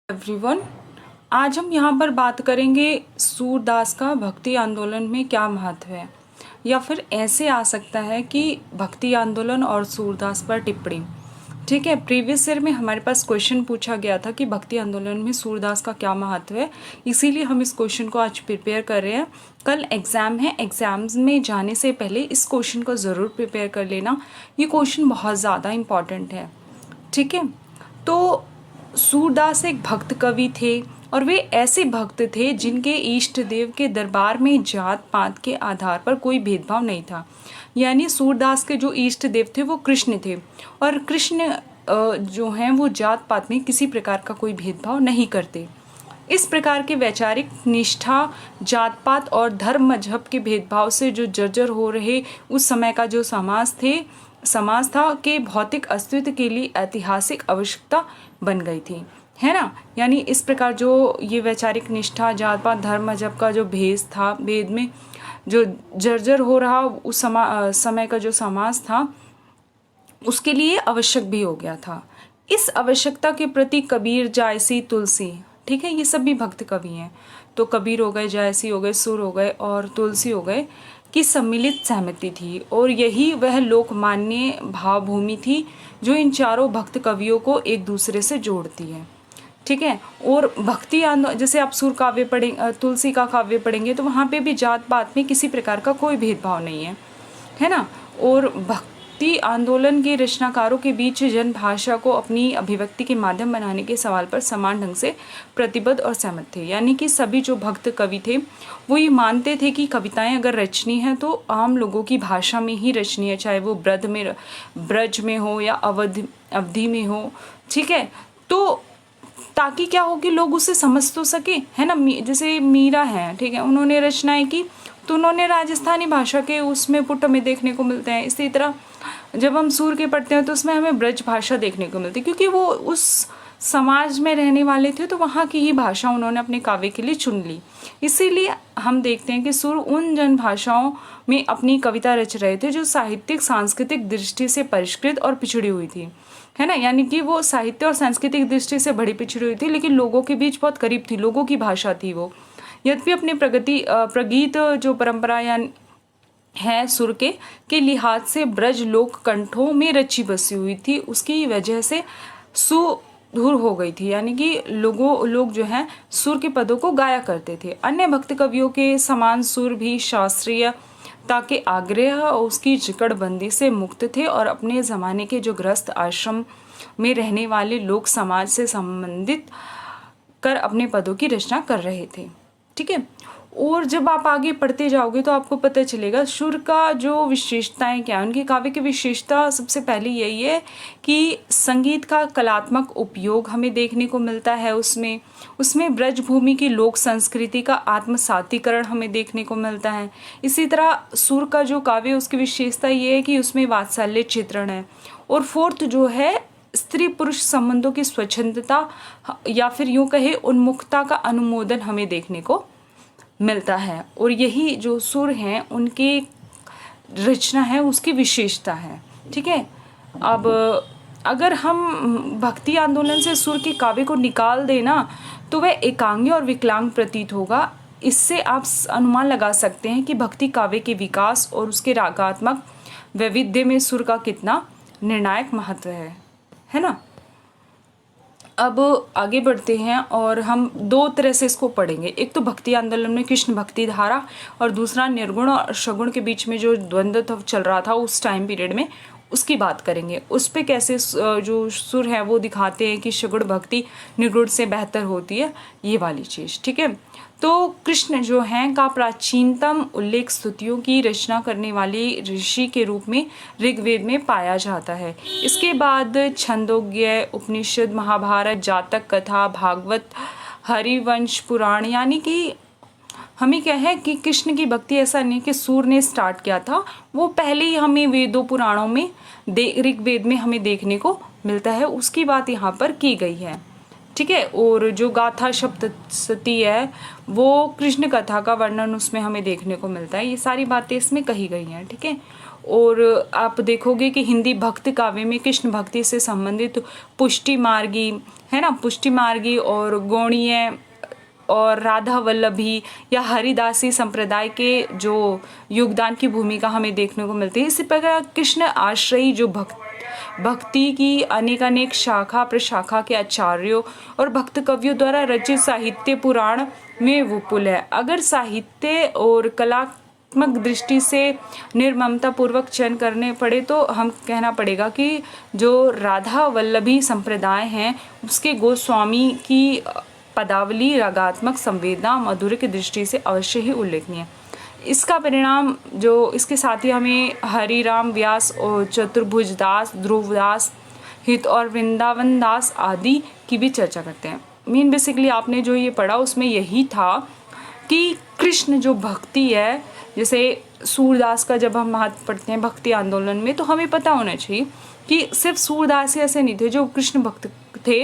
Everyone, आज हम यहाँ पर बात करेंगे सूरदास का भक्ति आंदोलन में क्या महत्व है, या फिर ऐसे आ सकता है कि भक्ति आंदोलन और सूरदास पर टिप्पणी। ठीक है, प्रीवियस ईयर में हमारे पास क्वेश्चन पूछा गया था कि भक्ति आंदोलन में सूरदास का क्या महत्व है, इसीलिए हम इस क्वेश्चन को आज प्रिपेयर कर रहे हैं। कल एग्ज़ाम है, एग्ज़ाम्स में जाने से पहले इस क्वेश्चन को ज़रूर प्रिपेयर कर लेना। ये क्वेश्चन बहुत ज़्यादा इम्पॉर्टेंट है। ठीक है, तो सूरदास एक भक्त कवि थे और वे ऐसे भक्त थे जिनके इष्ट देव के दरबार में जात पात के आधार पर कोई भेदभाव नहीं था। यानी सूरदास के जो इष्ट देव थे वो कृष्ण थे, और कृष्ण जो हैं वो जात पात में किसी प्रकार का कोई भेदभाव नहीं करते। इस प्रकार के वैचारिक निष्ठा, जात पात और धर्म मजहब के भेदभाव से जो जर्जर हो रहे उस समय का जो समाज था के भौतिक अस्तित्व के लिए ऐतिहासिक आवश्यकता बन गई थी, है ना। यानी इस प्रकार जो ये वैचारिक निष्ठा, जात पात, धर्म मजहब का जो भेद में जो जर्जर हो रहा उस समय का जो समाज था उसके लिए आवश्यक भी हो गया था। इस आवश्यकता के प्रति कबीर, जायसी, तुलसी, ठीक है, ये सब भी भक्त कवि हैं। तो कबीर हो गए, जायसी हो गए, सुर हो गए और तुलसी हो गए की सम्मिलित सहमति थी, और यही वह लोकमान्य भावभूमि थी जो इन चारों भक्त कवियों को एक दूसरे से जोड़ती है। ठीक है, और भक्ति आंदोलन, जैसे आप सुर काव्य पढ़ेंगे, तुलसी का काव्य पढ़ेंगे तो वहाँ पे भी जात पात में किसी प्रकार का कोई भेदभाव नहीं है ना। और भक्ति आंदोलन के रचनाकारों के बीच जनभाषा को अपनी अभिव्यक्ति के माध्यम बनाने के सवाल पर समान ढंग से प्रतिबद्ध और सहमत थे। यानी कि सभी जो भक्त कवि थे वो ये मानते थे कि कविताएं अगर रचनी है तो आम लोगों की भाषा में ही रचनी है, चाहे वो ब्रज में हो या अवधि में हो। ठीक है, तो ताकि क्या हो कि लोग उसे समझ तो सके, है ना। जैसे मीरा है, ठीक है, उन्होंने रचनाएं की तो उन्होंने राजस्थानी भाषा के उसमें पुट हमें देखने को मिलते हैं। इसी तरह जब हम सूर के पढ़ते हैं तो उसमें हमें ब्रज भाषा देखने को मिलती है, क्योंकि वो उस समाज में रहने वाले थे तो वहाँ की ही भाषा उन्होंने अपने काव्य के लिए चुन ली। इसीलिए हम देखते हैं कि सूर उन जन भाषाओं में अपनी कविता रच रहे थे जो साहित्यिक सांस्कृतिक दृष्टि से परिष्कृत और पिछड़ी हुई थी, है ना। यानी कि वो साहित्य और सांस्कृतिक दृष्टि से बड़ी पिछड़ी हुई थी, लेकिन लोगों के बीच बहुत करीब थी, लोगों की भाषा थी वो। यद्यपि अपने प्रगीत जो परंपरा या है सुर के लिहाज से ब्रज लोक कंठों में रची बसी हुई थी, उसकी वजह से सुधुर हो गई थी। यानी कि लोग जो हैं सुर के पदों को गाया करते थे। अन्य भक्त कवियों के समान सुर भी शास्त्रीयता के आग्रह और उसकी जकड़बंदी से मुक्त थे और अपने ज़माने के जो गृहस्थ आश्रम में रहने वाले लोक समाज से संबंधित कर अपने पदों की रचना कर रहे थे। ठीक है, और जब आप आगे पढ़ते जाओगे तो आपको पता चलेगा सुर का जो विशेषताएं क्या है। उनके काव्य की विशेषता सबसे पहले यही है कि संगीत का कलात्मक उपयोग हमें देखने को मिलता है। उसमें ब्रजभूमि की लोक संस्कृति का आत्मसातीकरण हमें देखने को मिलता है। इसी तरह सुर का जो काव्य, उसकी विशेषता ये है कि उसमें वात्सल्य चित्रण है। और फोर्थ जो है, स्त्री पुरुष संबंधों की स्वच्छंदता या फिर यूं कहे उन्मुखता का अनुमोदन हमें देखने को मिलता है। और यही जो सुर हैं उनकी रचना है उसकी विशेषता है। ठीक है, अब अगर हम भक्ति आंदोलन से सुर के काव्य को निकाल देना तो वह एकांगी और विकलांग प्रतीत होगा। इससे आप अनुमान लगा सकते हैं कि भक्ति काव्य के विकास और उसके रागात्मक वैविध्य में सुर का कितना निर्णायक महत्व है ना। अब आगे बढ़ते हैं और हम दो तरह से इसको पढ़ेंगे। एक तो भक्ति आंदोलन में कृष्ण भक्ति धारा, और दूसरा निर्गुण और सगुण के बीच में जो द्वंद्व चल रहा था उस टाइम पीरियड में, उसकी बात करेंगे। उस पे कैसे जो सुर है वो दिखाते हैं कि सगुण भक्ति निर्गुण से बेहतर होती है, ये वाली चीज़। ठीक है, तो कृष्ण जो हैं का प्राचीनतम उल्लेख स्तुतियों की रचना करने वाले ऋषि के रूप में ऋग्वेद में पाया जाता है। इसके बाद छंदोग्य, उपनिषद, महाभारत, जातक कथा, भागवत, हरिवंश पुराण। यानी कि हमें क्या है कि कृष्ण की भक्ति ऐसा नहीं कि सूर ने स्टार्ट किया था, वो पहले ही हमें वेदों पुराणों में ऋग्वेद में हमें देखने को मिलता है, उसकी बात यहाँ पर की गई है। ठीक है, और जो गाथा सप्तशती है वो कृष्ण कथा का वर्णन उसमें हमें देखने को मिलता है। ये सारी बातें इसमें कही गई हैं। ठीक है, और आप देखोगे कि हिंदी भक्त काव्य में कृष्ण भक्ति से संबंधित पुष्टि मार्गी, है ना, पुष्टि मार्गी और गौणीय और राधा वल्लभी या हरिदासी संप्रदाय के जो योगदान की भूमिका हमें देखने को मिलती है। इसी प्रकार कृष्ण आश्रयी जो भक्ति की अनेकानेक शाखा प्रशाखा के आचार्यों और भक्त कवियों द्वारा रचित साहित्य पुराण में विपुल है। अगर साहित्य और कलात्मक दृष्टि से निर्ममता पूर्वक चयन करने पड़े तो हम कहना पड़ेगा कि जो राधा वल्लभी संप्रदाय हैं उसके गोस्वामी की पदावली रागात्मक संवेदना माधुर्य की दृष्टि से अवश्य ही उल्लेखनीय है। इसका परिणाम जो इसके साथ ही हमें हरिराम व्यास और चतुर्भुज दास, ध्रुवदास, हित और वृंदावन दास आदि की भी चर्चा करते हैं। मीन बेसिकली आपने जो ये पढ़ा उसमें यही था कि कृष्ण जो भक्ति है, जैसे सूरदास का जब हम महत्व पढ़ते हैं भक्ति आंदोलन में तो हमें पता होना चाहिए कि सिर्फ सूरदास ही ऐसे नहीं थे जो कृष्ण भक्त थे।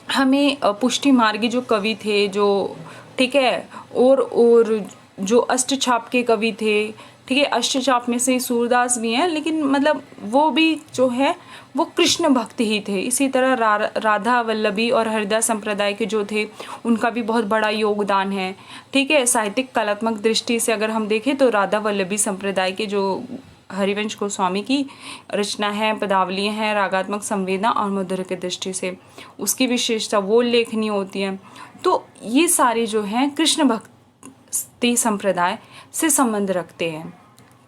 हमें पुष्टि मार्गी जो कवि थे जो, ठीक है, और जो अष्टछाप के कवि थे, ठीक है, अष्टछाप में से सूरदास भी हैं, लेकिन मतलब वो भी जो है वो कृष्ण भक्त ही थे। इसी तरह राधा वल्लभी और हरिदास संप्रदाय के जो थे उनका भी बहुत बड़ा योगदान है, ठीक है। साहित्यिक कलात्मक दृष्टि से अगर हम देखें तो राधा वल्लभी संप्रदाय के जो हरिवंश गोस्वामी की रचना है, पदावलियाँ हैं, रागात्मक संवेदना और माधुर्य की दृष्टि से उसकी विशेषता वो लेखनीय होती है। तो ये सारे जो हैं कृष्ण भक्ति संप्रदाय से संबंध रखते हैं,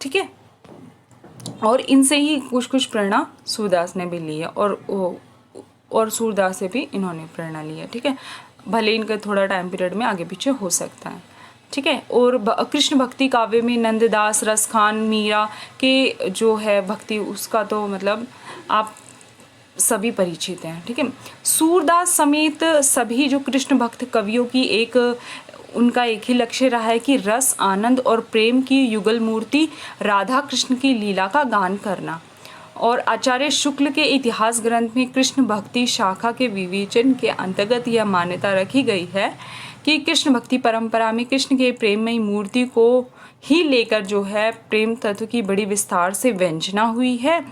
ठीक है, और इनसे ही कुछ कुछ प्रेरणा सूरदास ने भी ली है और सूरदास से भी इन्होंने प्रेरणा ली है, ठीक है, भले इनका थोड़ा टाइम पीरियड में आगे पीछे हो सकता है, ठीक है। और कृष्ण भक्ति काव्य में नंददास, रसखान, मीरा के जो है भक्ति उसका तो मतलब आप सभी परिचित हैं, ठीक है। सूरदास समेत सभी जो कृष्ण भक्त कवियों की उनका एक ही लक्ष्य रहा है कि रस, आनंद और प्रेम की युगल मूर्ति राधा कृष्ण की लीला का गान करना। और आचार्य शुक्ल के इतिहास ग्रंथ में कृष्ण भक्ति शाखा के विवेचन के अंतर्गत यह मान्यता रखी गई है कि कृष्ण भक्ति परंपरा में कृष्ण के प्रेममयी मूर्ति को ही लेकर जो है प्रेम तत्व की बड़ी विस्तार से व्यंजना हुई है,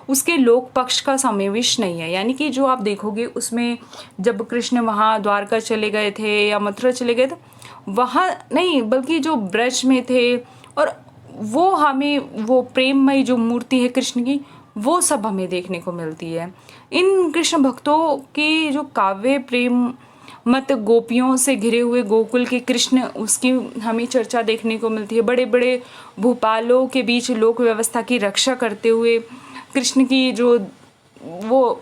उसके लोक पक्ष का समावेश नहीं है। यानी कि जो आप देखोगे उसमें जब कृष्ण वहाँ द्वारका चले गए थे या मथुरा चले गए थे वहाँ नहीं, बल्कि जो ब्रज में थे और वो हमें वो प्रेममयी जो मूर्ति है कृष्ण की वो सब हमें देखने को मिलती है। इन कृष्ण भक्तों की जो काव्य प्रेम मत गोपियों से घिरे हुए गोकुल के कृष्ण उसकी हमें चर्चा देखने को मिलती है। बड़े बड़े भूपालों के बीच लोक व्यवस्था की रक्षा करते हुए कृष्ण की जो वो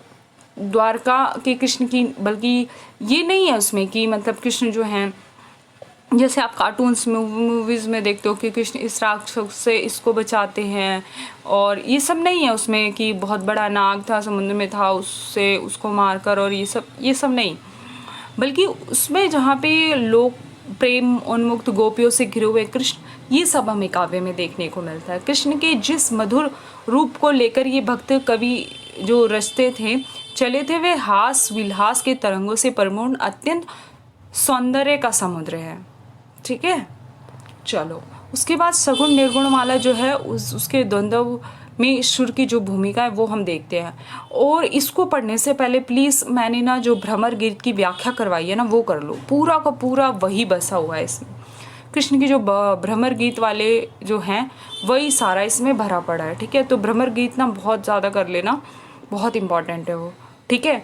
द्वारका के कृष्ण की, बल्कि ये नहीं है उसमें कि मतलब कृष्ण जो हैं जैसे आप कार्टून्स में मूवीज़ में देखते हो कि कृष्ण इस राक्षस से इसको बचाते हैं, और ये सब नहीं है उसमें कि बहुत बड़ा नाग था समुद्र में था उससे उसको मारकर, और ये सब नहीं, बल्कि उसमें जहाँ पे लोग प्रेम उन्मुक्त गोपियों से घिरे हुए कृष्ण ये सब हमें काव्य में देखने को मिलता है। कृष्ण के जिस मधुर रूप को लेकर ये भक्त कवि जो रचते थे चले थे वे हास विलास के तरंगों से परिपूर्ण अत्यंत सौंदर्य का समुद्र है, ठीक है। चलो उसके बाद सगुण निर्गुण माला जो है उसके द्वंद्व में ईश्वर की जो भूमिका है वो हम देखते हैं। और इसको पढ़ने से पहले प्लीज़ मैंने ना जो भ्रमर गीत की व्याख्या करवाई है ना वो कर लो, पूरा का पूरा वही बसा हुआ है इसमें। कृष्ण की जो भ्रमर गीत वाले जो हैं वही सारा इसमें भरा पड़ा है, ठीक है। तो भ्रमर गीत ना बहुत ज़्यादा कर लेना, बहुत इंपॉर्टेंट है वो, ठीक है।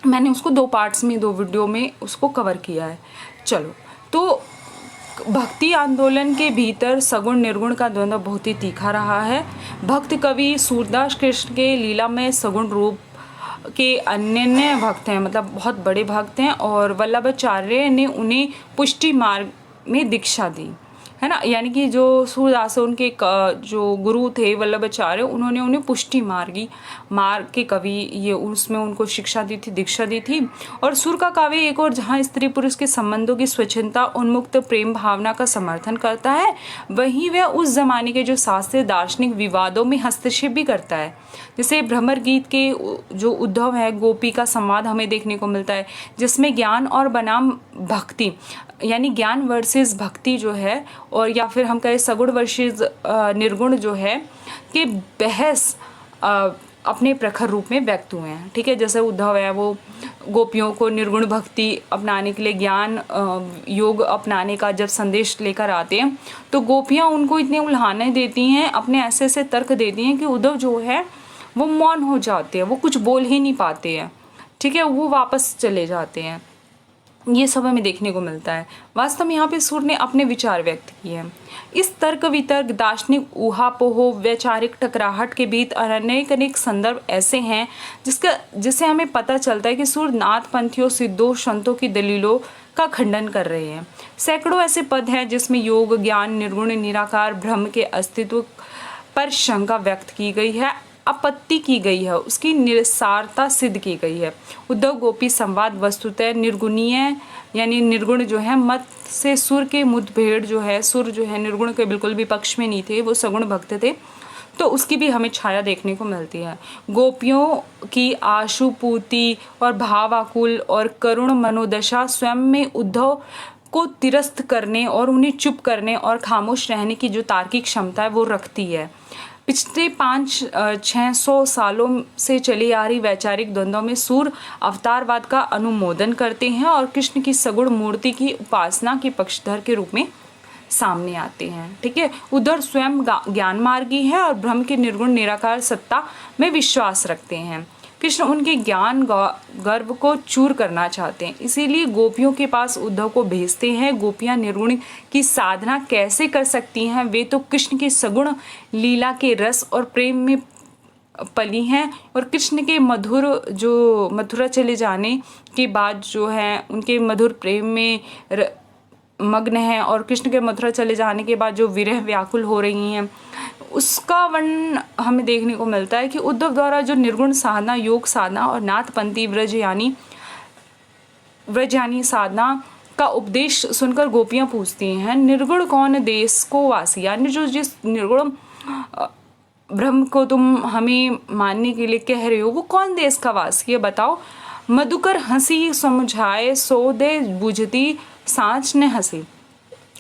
मैंने उसको 2 पार्ट्स में 2 वीडियो में उसको कवर किया है। चलो तो भक्ति आंदोलन के भीतर सगुण निर्गुण का द्वंद्व बहुत ही तीखा रहा है। भक्त कवि सूरदास कृष्ण के लीला में सगुण रूप के अन्य भक्त हैं, मतलब बहुत बड़े भक्त हैं, और वल्लभाचार्य ने उन्हें पुष्टि मार्ग में दीक्षा दी, है ना। यानी कि जो सूरदास उनके जो गुरु थे वल्लभाचार्य उन्होंने उन्हें पुष्टि मार्ग के कवि ये उसमें उनको शिक्षा दी थी, दीक्षा दी थी। और सुर का काव्य एक और जहाँ स्त्री पुरुष के संबंधों की स्वच्छंदता उन्मुक्त प्रेम भावना का समर्थन करता है, वहीं वह उस जमाने के जो शास्त्रीय दार्शनिक विवादों में हस्तक्षेप भी करता है। जैसे भ्रमर गीत के जो उद्धव है गोपी का संवाद हमें देखने को मिलता है, जिसमें ज्ञान और बनाम भक्ति यानी ज्ञान वर्सेस भक्ति जो है, और या फिर हम कहें सगुण वर्सेस निर्गुण जो है, कि बहस अपने प्रखर रूप में व्यक्त हुए हैं। ठीक है, जैसे उद्धव है वो गोपियों को निर्गुण भक्ति अपनाने के लिए ज्ञान योग अपनाने का जब संदेश लेकर आते हैं, तो गोपियाँ उनको इतने उल्हाने देती हैं, अपने ऐसे ऐसे तर्क देती हैं कि उद्धव जो है वो मौन हो जाते हैं, वो कुछ बोल ही नहीं पाते हैं। ठीक है, वो वापस चले जाते हैं। ये सब हमें देखने को मिलता है। वास्तव में यहाँ पे सूर ने अपने विचार व्यक्त किए हैं। इस तर्क वितर्क दार्शनिक ऊहापोह वैचारिक टकराहट के बीच अनेक संदर्भ ऐसे हैं जिससे हमें पता चलता है कि सूर नाथपंथियों सिद्धों संतों की दलीलों का खंडन कर रहे हैं। सैकड़ों ऐसे पद हैं जिसमें योग ज्ञान निर्गुण निराकार ब्रह्म के अस्तित्व पर शंका व्यक्त की गई है, आपत्ति की गई है, उसकी निरसारता सिद्ध की गई है। उद्धव गोपी संवाद वस्तुतः निर्गुणीय यानी निर्गुण जो है मत से सुर के मुठभेड़ जो है, सुर जो है निर्गुण के बिल्कुल भी पक्ष में नहीं थे, वो सगुण भक्त थे, तो उसकी भी हमें छाया देखने को मिलती है। गोपियों की आशुपूर्ति और भावाकुल और करुण मनोदशा स्वयं में उद्धव को तिरस्त करने और उन्हें चुप करने और खामोश रहने की जो तार्किक क्षमता है वो रखती है। पिछले 500-600 सालों से चली आ रही वैचारिक द्वंद्वों में सूर अवतारवाद का अनुमोदन करते हैं और कृष्ण की सगुण मूर्ति की उपासना के पक्षधर के रूप में सामने आते हैं। ठीक है, उद्धव स्वयं ज्ञान मार्गी है और ब्रह्म के निर्गुण निराकार सत्ता में विश्वास रखते हैं। कृष्ण उनके ज्ञान गर्व को चूर करना चाहते हैं, इसीलिए गोपियों के पास उद्धव को भेजते हैं। गोपियां निर्गुण की साधना कैसे कर सकती हैं? वे तो कृष्ण की सगुण लीला के रस और प्रेम में पली हैं और कृष्ण के मथुरा चले जाने के बाद जो है उनके मधुर प्रेम में मग्न है, और कृष्ण के मथुरा चले जाने के बाद जो विरह व्याकुल हो रही हैं उसका वर्णन हमें देखने को मिलता है कि उद्धव द्वारा जो निर्गुण साधना योग साधना और नाथपंथी व्रज यानी साधना का उपदेश सुनकर गोपियां पूछती हैं, निर्गुण कौन देश को वासी, यानी जो जिस निर्गुण ब्रह्म को तुम हमें मानने के लिए कह रहे हो वो कौन देश का वासी है, बताओ। मधुकर हंसी समझाए सो दे बुझती सांच ने हंसी।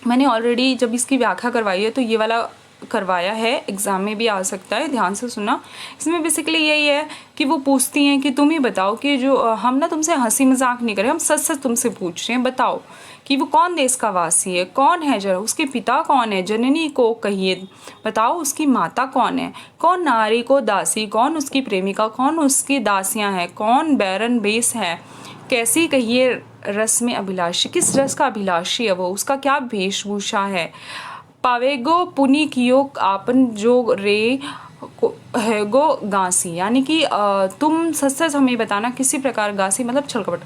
मैंने ऑलरेडी जब इसकी व्याख्या करवाई है तो ये वाला करवाया है, एग्जाम में भी आ सकता है, ध्यान से सुना। इसमें बेसिकली यही है कि वो पूछती हैं कि तुम ही बताओ कि जो हम ना तुमसे हंसी मजाक नहीं कर रहे, हम सच सच तुमसे पूछ रहे हैं, बताओ कि वो कौन देश का वासी है, कौन है, जरा उसके पिता कौन है, जननी को कहिए, बताओ उसकी माता कौन है, कौन नारी को दासी, कौन उसकी प्रेमिका, कौन उसकी दासियां हैं, कौन बैरन बेस है, कैसी कहिए रस में अभिलाषी, किस रस का अभिलाषी है वो, उसका क्या वेशभूषा है, पावेगो पुनि कियो आपन जो रे है गो गांसी, यानी कि तुम सच सच हमें बताना किसी प्रकार, गांसी मतलब छल कपट,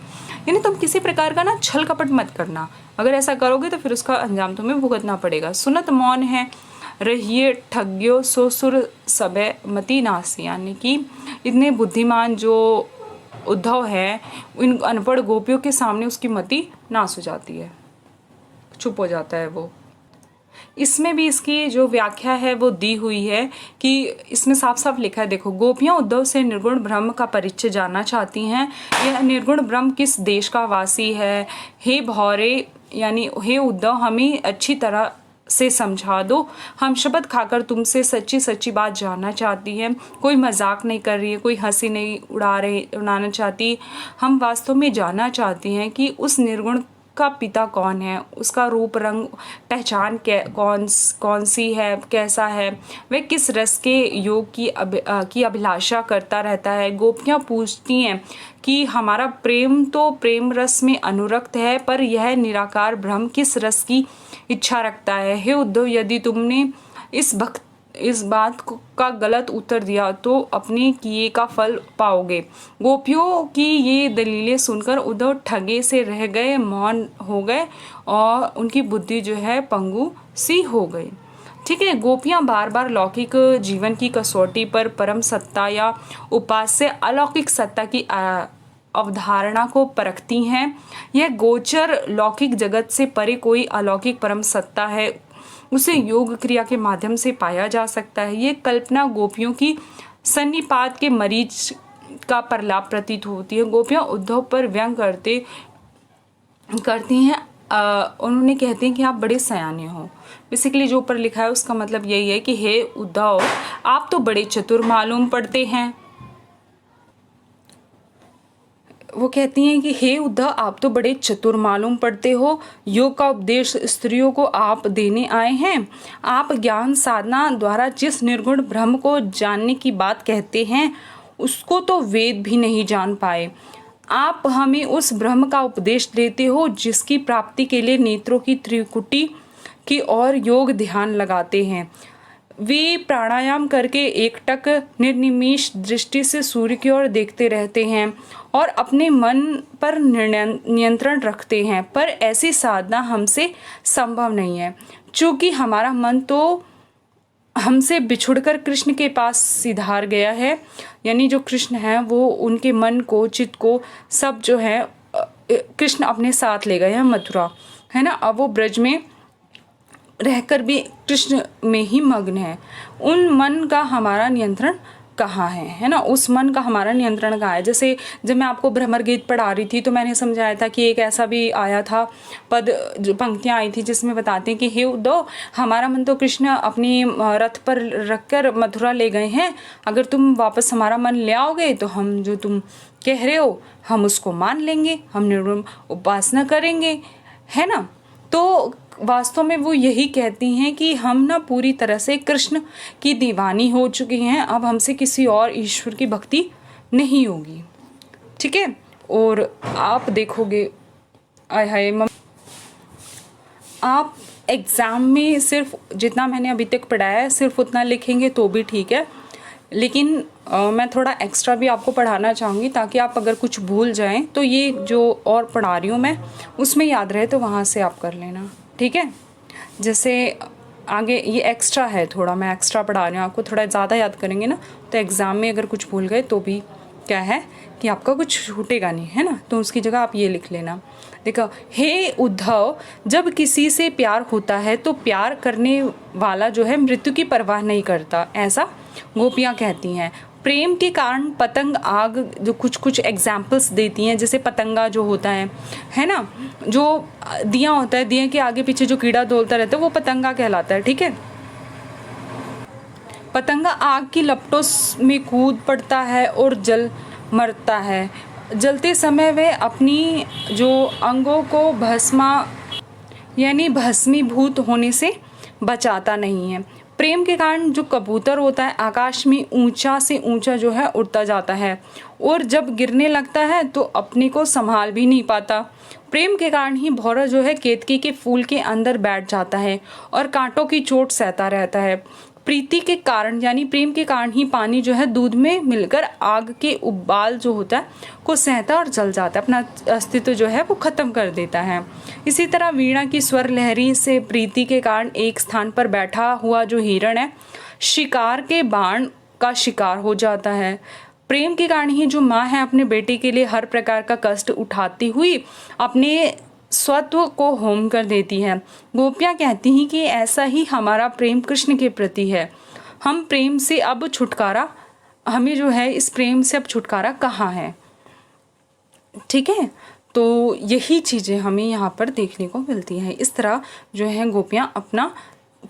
यानी तुम किसी प्रकार का ना छल कपट मत करना, अगर ऐसा करोगे तो फिर उसका अंजाम तुम्हें भुगतना पड़ेगा। सुनत मौन है रहिए ठग्यो सो सुर सबे मति नासी, यानी कि इतने बुद्धिमान जो उद्धव है इन अनपढ़ गोपियों के सामने उसकी मति नाश हो जाती है, चुप हो जाता है वो। इसमें भी इसकी जो व्याख्या है वो दी हुई है कि इसमें साफ साफ लिखा है, देखो, गोपियां उद्धव से निर्गुण ब्रह्म का परिचय जानना चाहती हैं। यह निर्गुण ब्रह्म किस देश का वासी है, हे भौरे यानी हे उद्धव हमें अच्छी तरह से समझा दो, हम शपथ खाकर तुमसे सच्ची सच्ची बात जानना चाहती हैं, कोई मजाक नहीं कर रही है, कोई हंसी नहीं उड़ाना चाहती, हम वास्तव में जानना चाहती हैं कि उस निर्गुण का पिता कौन है, उसका रूप रंग पहचान कौन सी है, कैसा है, वह किस रस के योग की अभिलाषा करता रहता है। गोपियाँ पूछती हैं कि हमारा प्रेम तो प्रेम रस में अनुरक्त है, पर यह निराकार ब्रह्म किस रस की इच्छा रखता है। हे उद्धव, यदि तुमने इस बात का गलत उत्तर दिया तो अपने किए का फल पाओगे। गोपियों की ये दलीलें सुनकर उद्धव ठगे से रह गए, मौन हो गए और उनकी बुद्धि जो है पंगु सी हो गई। ठीक है, गोपियां बार बार लौकिक जीवन की कसौटी पर परम सत्ता या उपास्य अलौकिक सत्ता की अवधारणा को परखती हैं। यह गोचर लौकिक जगत से परे कोई अलौकिक परम सत्ता है, उसे योग क्रिया के माध्यम से पाया जा सकता है। ये कल्पना गोपियों की सन्निपात के मरीज का प्रलाप प्रतीत होती है। गोपियां उद्धव पर व्यंग करते करती हैं, उन्होंने कहती हैं कि आप बड़े सयाने हो। बेसिकली जो ऊपर लिखा है उसका मतलब यही है कि हे उद्धव, आप तो बड़े चतुर मालूम पड़ते हैं। वो कहती हैं कि हे उद्धव, आप तो बड़े चतुर मालूम पड़ते हो। योग का उपदेश स्त्रियों को आप देने आए हैं। आप ज्ञान साधना द्वारा जिस निर्गुण ब्रह्म को जानने की बात कहते हैं उसको तो वेद भी नहीं जान पाए। आप हमें उस ब्रह्म का उपदेश देते हो जिसकी प्राप्ति के लिए नेत्रों की त्रिकुटी की ओर योग ध्यान लगाते हैं। वे प्राणायाम करके एकटक निर्निमेष दृष्टि से सूर्य की ओर देखते रहते हैं और अपने मन पर नियंत्रण रखते हैं, पर ऐसी साधना हमसे संभव नहीं है, क्योंकि हमारा मन तो हमसे बिछुड़कर कृष्ण के पास सिधार गया है। यानी जो कृष्ण है वो उनके मन को, चित्त को, सब जो है कृष्ण अपने साथ ले गए हैं मथुरा, है ना। अब वो ब्रज में रहकर भी कृष्ण में ही मग्न है। उन मन का हमारा नियंत्रण कहाँ है ना, उस मन का हमारा नियंत्रण कहाँ है। जैसे जब मैं आपको भ्रमर गीत पढ़ा रही थी तो मैंने समझाया था कि एक ऐसा भी आया था पद, जो पंक्तियाँ आई थी जिसमें बताते हैं कि हे उद्धव, हमारा मन तो कृष्ण अपनी रथ पर रखकर मथुरा ले गए हैं। अगर तुम वापस हमारा मन ले आओगे तो हम जो तुम कह रहे हो हम उसको मान लेंगे, हम निर्गुण उपासना करेंगे, है ना। तो वास्तव में वो यही कहती हैं कि हम ना पूरी तरह से कृष्ण की दीवानी हो चुकी हैं, अब हमसे किसी और ईश्वर की भक्ति नहीं होगी, ठीक है। और आप देखोगे, आय हाय, आप एग्ज़ाम में सिर्फ जितना मैंने अभी तक पढ़ाया है सिर्फ उतना लिखेंगे तो भी ठीक है, लेकिन मैं थोड़ा एक्स्ट्रा भी आपको पढ़ाना चाहूँगी ताकि आप अगर कुछ भूल जाएं तो ये जो और पढ़ा रही हूँ मैं उसमें याद रहे, तो वहाँ से आप कर लेना, ठीक है। जैसे आगे ये एक्स्ट्रा है, थोड़ा मैं एक्स्ट्रा पढ़ा रही हूँ आपको, थोड़ा ज़्यादा याद करेंगे ना तो एग्ज़ाम में अगर कुछ भूल गए तो भी क्या है कि आपका कुछ छूटेगा नहीं, है ना। तो उसकी जगह आप ये लिख लेना, देखो, हे उद्धव, जब किसी से प्यार होता है तो प्यार करने वाला जो है मृत्यु की परवाह नहीं करता, ऐसा गोपियाँ कहती हैं। प्रेम के कारण पतंग आग, जो कुछ कुछ एग्जाम्पल्स देती हैं, जैसे पतंगा जो होता है ना, जो दिया होता है, दिए के आगे पीछे जो कीड़ा डोलता रहता है वो पतंगा कहलाता है, ठीक है। पतंगा आग की लपटों में कूद पड़ता है और जल मरता है। जलते समय वह अपनी जो अंगों को भस्मीभूत होने से बचाता नहीं है। प्रेम के कारण जो कबूतर होता है आकाश में ऊंचा से ऊंचा जो है उड़ता जाता है और जब गिरने लगता है तो अपने को संभाल भी नहीं पाता। प्रेम के कारण ही भौरा जो है केतकी के फूल के अंदर बैठ जाता है और कांटों की चोट सहता रहता है। प्रीति के कारण यानी प्रेम के कारण ही पानी जो है दूध में मिलकर आग के उबाल जो होता है को सहता और जल जाता है, अपना अस्तित्व जो है वो खत्म कर देता है। इसी तरह वीणा की स्वर लहरी से प्रीति के कारण एक स्थान पर बैठा हुआ जो हिरण है शिकार के बाण का शिकार हो जाता है। प्रेम के कारण ही जो माँ है अपने बेटे के लिए हर प्रकार का कष्ट उठाती हुई अपने स्वत्व को होम कर देती है। गोपियाँ कहती हैं कि ऐसा ही हमारा प्रेम कृष्ण के प्रति है। हम प्रेम से अब छुटकारा, हमें जो है इस प्रेम से अब छुटकारा कहाँ है, ठीक है। तो यही चीज़ें हमें यहाँ पर देखने को मिलती हैं। इस तरह जो है गोपियाँ अपना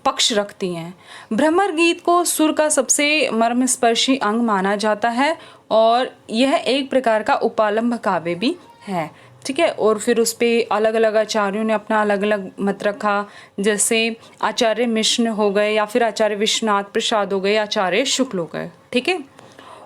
पक्ष रखती हैं। भ्रमर गीत को सुर का सबसे मर्मस्पर्शी अंग माना जाता है और यह एक प्रकार का उपालंब काव्य भी है, ठीक है। और फिर उस पर अलग अलग आचार्यों ने अपना अलग अलग मत रखा, जैसे आचार्य मिश्र हो गए या फिर आचार्य विश्वनाथ प्रसाद हो गए, आचार्य शुक्ल हो गए, ठीक है।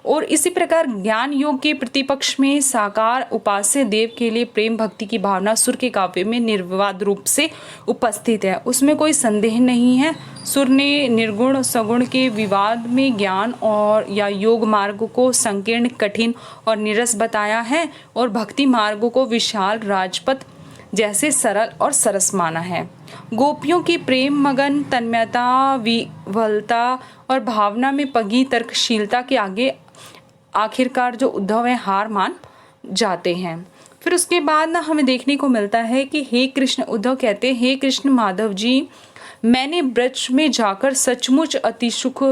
और इसी प्रकार ज्ञान योग के प्रतिपक्ष में साकार उपास्य देव के लिए प्रेम भक्ति की भावना सुर के काव्य में निर्विवाद रूप से उपस्थित है, उसमें कोई संदेह नहीं है। सुर ने निर्गुण सगुण के विवाद में ज्ञान और या योग मार्ग को संकीर्ण, कठिन और नीरस बताया है और भक्ति मार्ग को विशाल राजपथ जैसे सरल और सरस माना है। गोपियों की प्रेम मगन तन्मयता, विह्वलता और भावना में पगी तर्कशीलता के आगे आखिरकार जो उद्धव है हार मान जाते हैं। फिर उसके बाद ना हमें देखने को मिलता है कि हे कृष्ण, उद्धव कहते हैं, हे कृष्ण माधव जी, मैंने ब्रज में जाकर सचमुच अति सुख,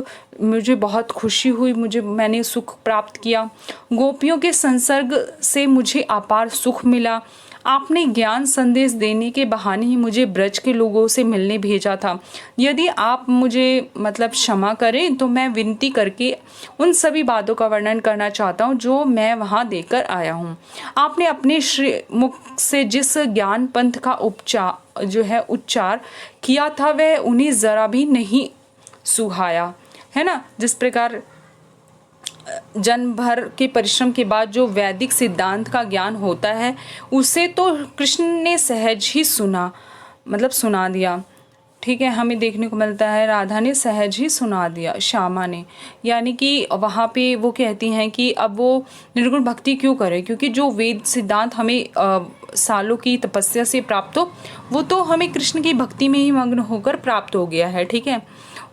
मुझे बहुत खुशी हुई, मैंने सुख प्राप्त किया। गोपियों के संसर्ग से मुझे अपार सुख मिला। आपने ज्ञान संदेश देने के बहाने ही मुझे ब्रज के लोगों से मिलने भेजा था। यदि आप मुझे मतलब क्षमा करें तो मैं विनती करके उन सभी बातों का वर्णन करना चाहता हूँ जो मैं वहाँ देकर आया हूँ। आपने अपने श्री मुख से जिस ज्ञान पंथ का उच्चार किया था वह उन्हें ज़रा भी नहीं सुहाया, है ना। जिस प्रकार जन्म भर के परिश्रम के बाद जो वैदिक सिद्धांत का ज्ञान होता है उसे तो कृष्ण ने सहज ही सुना दिया। ठीक है, हमें देखने को मिलता है राधा ने सहज ही सुना दिया श्यामा ने, यानी कि वहाँ पे वो कहती हैं कि अब वो निर्गुण भक्ति क्यों करे, क्योंकि जो वेद सिद्धांत हमें सालों की तपस्या से प्राप्त हो वो तो हमें कृष्ण की भक्ति में ही मग्न होकर प्राप्त हो गया है। ठीक है,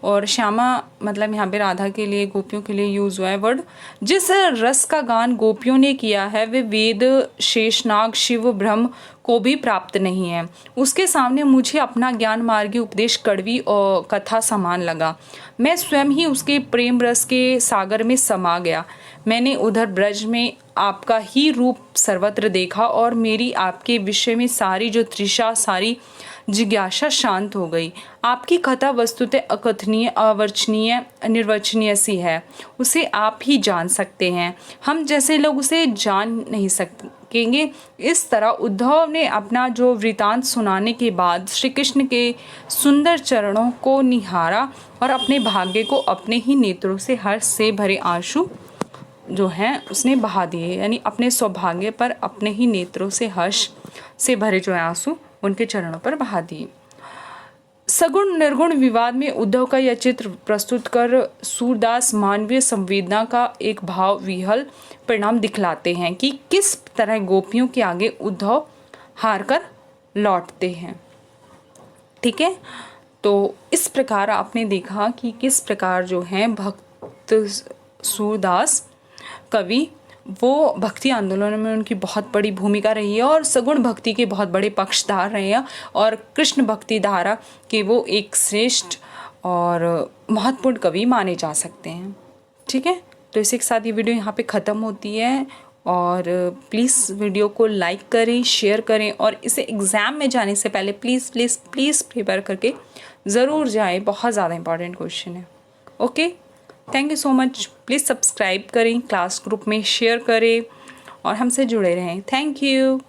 और श्यामा मतलब यहाँ पे राधा के लिए, गोपियों के लिए यूज़ हुआ है वर्ड। जिस रस का गान गोपियों ने किया है वे वेद, शेषनाग, शिव, ब्रह्म को भी प्राप्त नहीं है। उसके सामने मुझे अपना ज्ञान मार्गी उपदेश कड़वी और कथा समान लगा। मैं स्वयं ही उसके प्रेम रस के सागर में समा गया। मैंने उधर ब्रज में आपका ही रूप सर्वत्र देखा और मेरी आपके विषय में सारी जो तृषा, सारी जिज्ञासा शांत हो गई। आपकी कथा वस्तुतः अकथनीय, अवर्चनीय, निर्वचनीय सी है। उसे आप ही जान सकते हैं, हम जैसे लोग उसे जान नहीं सकेंगे। इस तरह उद्धव ने अपना जो वृतांत सुनाने के बाद श्री कृष्ण के सुंदर चरणों को निहारा और अपने भाग्य को अपने ही नेत्रों से हर्ष से भरे आंसू जो हैं उसने बहा दिए, यानी अपने सौभाग्य पर अपने ही नेत्रों से हर्ष से भरे जो आंसू उनके चरणों पर बहा दिए। सगुण निर्गुण विवाद में उद्धव का यह चित्र प्रस्तुत कर सूरदास मानवीय संवेदना का एक भाव विहल परिणाम दिखलाते हैं कि किस तरह गोपियों के आगे उद्धव हार कर लौटते हैं। ठीक है, तो इस प्रकार आपने देखा कि किस प्रकार जो है भक्त सूरदास कवि वो भक्ति आंदोलन में उनकी बहुत बड़ी भूमिका रही है और सगुण भक्ति के बहुत बड़े पक्षधार रहे हैं और कृष्ण भक्ति धारा के वो एक श्रेष्ठ और महत्वपूर्ण कवि माने जा सकते हैं। ठीक है, तो इसी के साथ ये वीडियो यहाँ पे ख़त्म होती है और प्लीज़ वीडियो को लाइक करें, शेयर करें और इसे एग्ज़ाम में जाने से पहले प्लीज़ प्लीज़ प्लीज़ प्रिपेयर करके ज़रूर जाएं, बहुत ज़्यादा इंपॉर्टेंट क्वेश्चन है। Okay, thank you so much. Please subscribe करें, क्लास ग्रुप में शेयर करें और हमसे जुड़े रहें। Thank you.